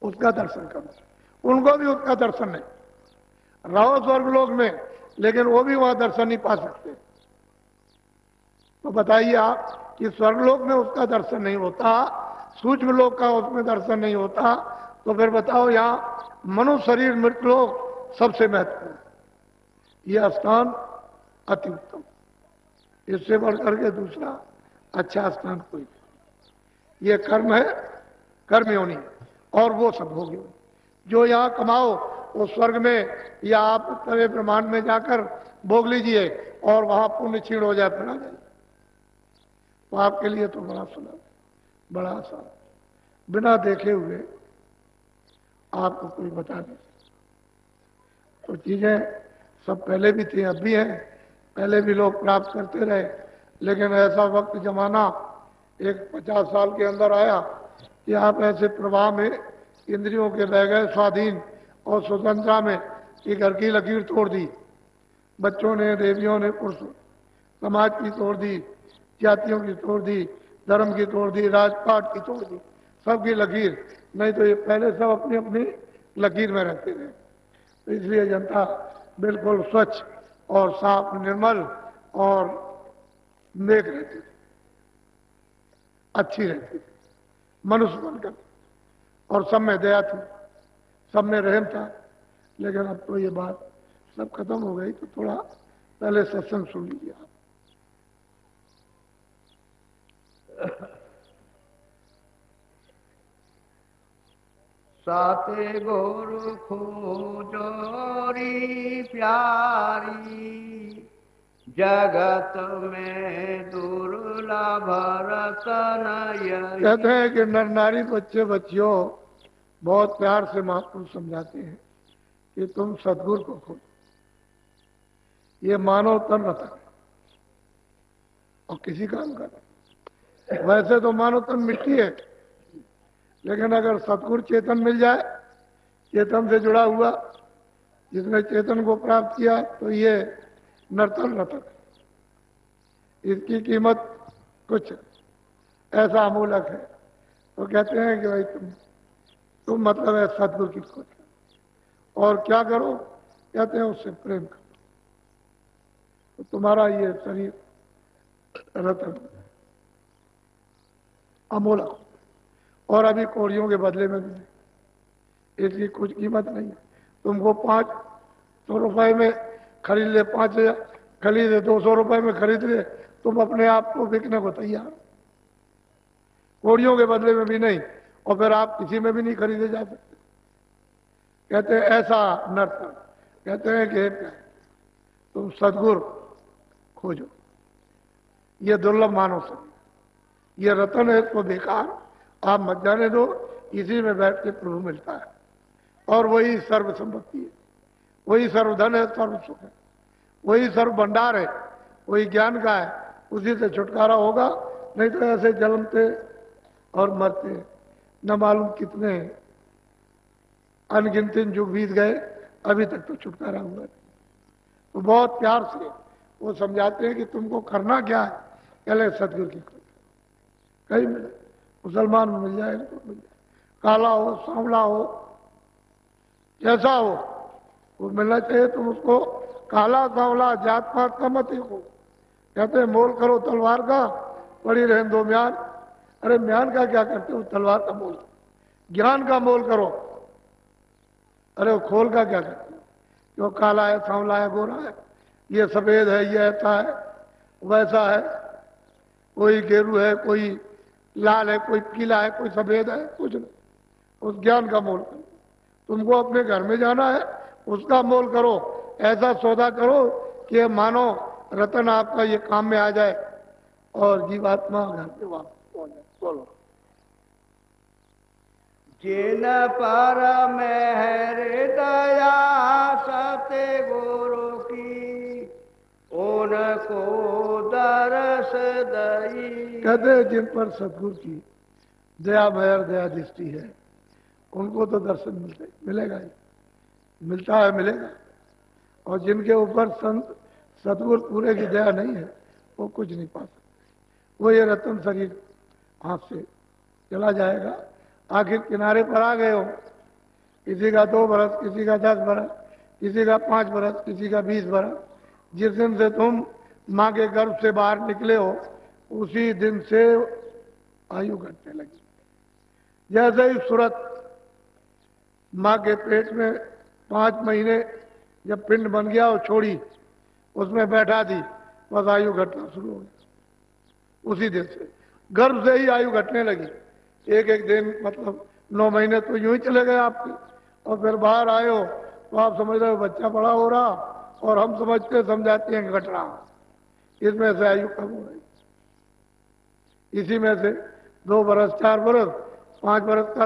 उसका दर्शन करना। उनको भी उसका दर्शन नहीं। रहो स्वर्गलोक में, लेकिन वो भी वहां दर्शन नहीं पा सकते। तो बताइए आप कि स्वर्गलोक में उसका दर्शन नहीं होता, सूक्ष्म लोक का उसमें दर्शन नहीं होता, तो फिर बताओ यहां मनुष्य शरीर मृतलोक सबसे महत्वपूर्ण, यह स्थान अति उत्तम। इससे बढ़कर के दूसरा अच्छा स्थान कोई नहीं। ये कर्म है, कर्म योनि, और वो सब हो गए। जो यहां कमाओ वो स्वर्ग में या आप तवे ब्रह्मांड में जाकर भोग लीजिए, और वहां पुण्य क्षीण हो जाए फिर आ जाइए। तो आपके लिए तो बड़ा सुलभ, बड़ा आसान, बिना देखे हुए आपको कोई बता दे। तो चीजें सब पहले भी थी, अब भी हैं, पहले भी लोग प्राप्त करते रहे, लेकिन ऐसा वक्त जमाना एक 50 साल के अंदर आया कि आप ऐसे प्रवाह में इंद्रियों के बह गए स्वाधीन और स्वतंत्रता में कि घर की लकीर तोड़ दी। बच्चों ने, देवियों ने, पुरुषों, समाज की तोड़ दी, जातियों की तोड़ दी, धर्म की तोड़ दी, राजपाट की तोड़ दी, सबकी लकीर। नहीं तो ये पहले सब अपनी अपनी लकीर में रहते थे। तो इसलिए जनता बिल्कुल स्वच्छ और साफ, निर्मल और नेक रहती थी, अच्छी रहती थी, मनुष्य बनकर, और सब में दया थी, सब में रहम था। लेकिन अब तो ये बात सब खत्म हो गई। तो थोड़ा पहले सत्संग सुन लीजिए आप। साते गुरु खोजोरी प्यारी, जगत में दुर्लभ रतन यही। कहते हैं कि नर नारी बच्चे बच्चियों बहुत प्यार से महापुरुष समझाते हैं कि तुम सदगुरु को खोजो, ये मानव तन रतन है और किसी काम का नहीं। वैसे तो मानव तन मिट्टी है, लेकिन अगर सदगुरु चेतन मिल जाए, चेतन से जुड़ा हुआ, जिसने चेतन को प्राप्त किया, तो ये नर्तन रतन है। इसकी कीमत कुछ ऐसा अमूलक है। तो कहते हैं कि भाई तुम मतलब है सदगुरु की खोज करो, और क्या करो, कहते हैं उससे प्रेम करो, तो तुम्हारा ये शरीर रतन अमूलक। और अभी कोड़ियों के बदले में भी इसकी कुछ कीमत नहीं है। तुमको 500 रुपए में खरीद ले, 5,000 खरीदे, 200 रुपए में खरीद ले, तुम अपने आप को बिकने को तैयार। कोड़ियों के बदले में भी नहीं, और फिर आप किसी में भी नहीं खरीदे जा सकते। कहते हैं ऐसा नर्तन, कहते हैं कि तुम सदगुरु खोजो, ये दुर्लभ मानव शरीर, ये रतन है, इसको बेकार आप मत जाने दो। इसी में बैठ के प्रभु मिलता है, और वही सर्व संपत्ति है, वही सर्वधन है, सर्व सुख है, वही सर्व भंडार है, वही ज्ञान का है। उसी से छुटकारा होगा, नहीं तो ऐसे जन्मते और मरते न मालूम कितने अनगिनती युग बीत गए, अभी तक तो छुटकारा हुआ नहीं। तो बहुत प्यार से वो समझाते हैं कि तुमको करना क्या है। पहले सदगुरु की खोज, कहीं मिले, मुसलमान में मिल जाए, इनको मिल जाए, काला हो, सांवला हो, जैसा हो वो मिलना चाहिए। तुम उसको काला सांवला जात पात का मत देखो। कहते हैं मोल करो तलवार का, पड़ी रहने दो म्यान। अरे म्यान का क्या करते हो, तलवार का मोल। ज्ञान का मोल करो। अरे वो खोल का क्या करते हो, जो काला है, सांवला है, गोरा है, ये सफेद है, ये ऐसा है, वैसा है, कोई गेरू है, कोई लाल है, कोई पीला है, कोई सफेद है, कुछ नहीं। उस ज्ञान का मोल करो। तुमको अपने घर में जाना है, उसका मोल करो। ऐसा सौदा करो कि मानो रतन आपका ये काम में आ जाए और जीवात्मा घर पे वापस पहुंच जाए। बोलो। जिन पर मेहर दया सते गुरु की, उनको दरस दई। कहते जिन पर सदगुरु की दया मेहर दया दृष्टि है, उनको तो दर्शन मिलेगा ही, मिलता है, मिलेगा। और जिनके ऊपर संत सदगुरु पूरे की दया नहीं है, वो कुछ नहीं पा सकते। वो ये रतन शरीर हाथ से चला जाएगा। आखिर किनारे पर आ गए हो किसी का 2 बरस, किसी का 10 बरस, किसी का 5 बरस, किसी का 20 बरस। जिस दिन से तुम माँ के गर्भ से बाहर निकले हो उसी दिन से आयु घटने लगी। जैसे ही सूरत माँ के पेट में 5 महीने जब पिंड बन गया और छोड़ी, उसमें बैठा दी, बस आयु घटना शुरू हो गई। उसी दिन से गर्भ से ही आयु घटने लगी। एक एक दिन मतलब 9 महीने तो यूं ही चले गए आपके, और फिर बाहर आए हो तो आप समझ रहे हो बच्चा बड़ा हो रहा, और हम समझाते हैं घट रहा। इसमें से आयु कम हो रही। इसी में से 2 बरस, 4 बरस, 5 बरस का